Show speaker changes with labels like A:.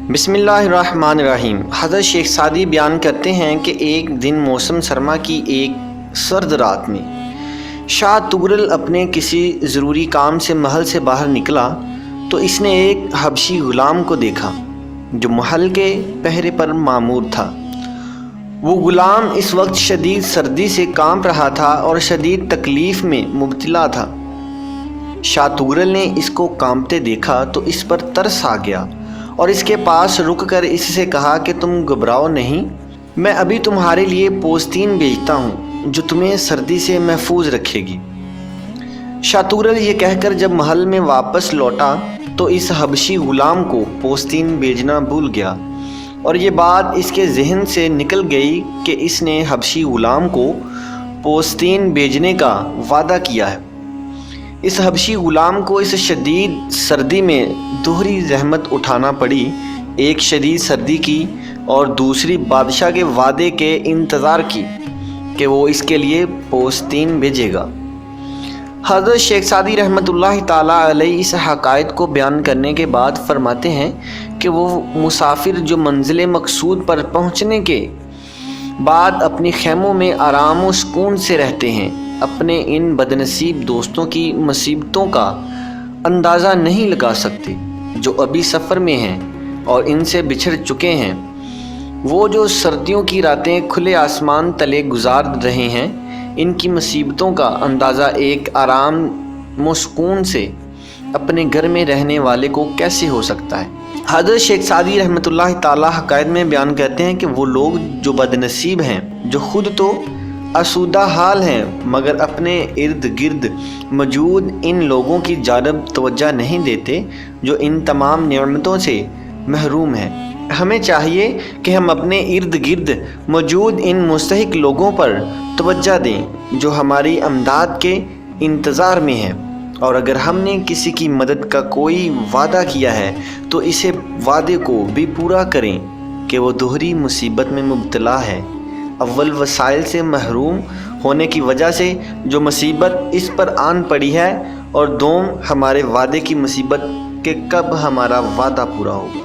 A: بسم اللہ الرحمن الرحیم۔ حضرت شیخ سعدی بیان کرتے ہیں کہ ایک دن موسم سرما کی ایک سرد رات میں شاہ تغرل اپنے کسی ضروری کام سے محل سے باہر نکلا تو اس نے ایک حبشی غلام کو دیکھا جو محل کے پہرے پر مامور تھا۔ وہ غلام اس وقت شدید سردی سے کانپ رہا تھا اور شدید تکلیف میں مبتلا تھا۔ شاہ تغرل نے اس کو کانپتے دیکھا تو اس پر ترس آ گیا اور اس کے پاس رک کر اس سے کہا کہ تم گھبراؤ نہیں، میں ابھی تمہارے لیے پوستین بھیجتا ہوں جو تمہیں سردی سے محفوظ رکھے گی۔ شاہ تغرل یہ کہہ کر جب محل میں واپس لوٹا تو اس حبشی غلام کو پوستین بھیجنا بھول گیا اور یہ بات اس کے ذہن سے نکل گئی کہ اس نے حبشی غلام کو پوستین بھیجنے کا وعدہ کیا ہے۔ اس حبشی غلام کو اس شدید سردی میں دوہری زحمت اٹھانا پڑی، ایک شدید سردی کی اور دوسری بادشاہ کے وعدے کے انتظار کی کہ وہ اس کے لیے پوستین بھیجے گا۔ حضرت شیخ سعدی رحمۃ اللہ تعالیٰ علیہ اس حقائق کو بیان کرنے کے بعد فرماتے ہیں کہ وہ مسافر جو منزل مقصود پر پہنچنے کے بعد اپنی خیموں میں آرام و سکون سے رہتے ہیں، اپنے ان بدنصیب دوستوں کی مصیبتوں کا اندازہ نہیں لگا سکتے جو ابھی سفر میں ہیں اور ان سے بچھڑ چکے ہیں۔ وہ جو سردیوں کی راتیں کھلے آسمان تلے گزار رہے ہیں، ان کی مصیبتوں کا اندازہ ایک آرام و سکون سے اپنے گھر میں رہنے والے کو کیسے ہو سکتا ہے؟ حضرت شیخ سعدی رحمۃ اللہ تعالیٰ حقائق میں بیان کرتے ہیں کہ وہ لوگ جو بدنصیب ہیں، جو خود تو آسودہ حال ہیں مگر اپنے ارد گرد موجود ان لوگوں کی جانب توجہ نہیں دیتے جو ان تمام نعمتوں سے محروم ہیں۔ ہمیں چاہیے کہ ہم اپنے ارد گرد موجود ان مستحق لوگوں پر توجہ دیں جو ہماری امداد کے انتظار میں ہیں، اور اگر ہم نے کسی کی مدد کا کوئی وعدہ کیا ہے تو اسے وعدے کو بھی پورا کریں کہ وہ دوہری مصیبت میں مبتلا ہے۔ اول وسائل سے محروم ہونے کی وجہ سے جو مصیبت اس پر آن پڑی ہے، اور دوم ہمارے وعدے کی مصیبت کہ کب ہمارا وعدہ پورا ہوگا۔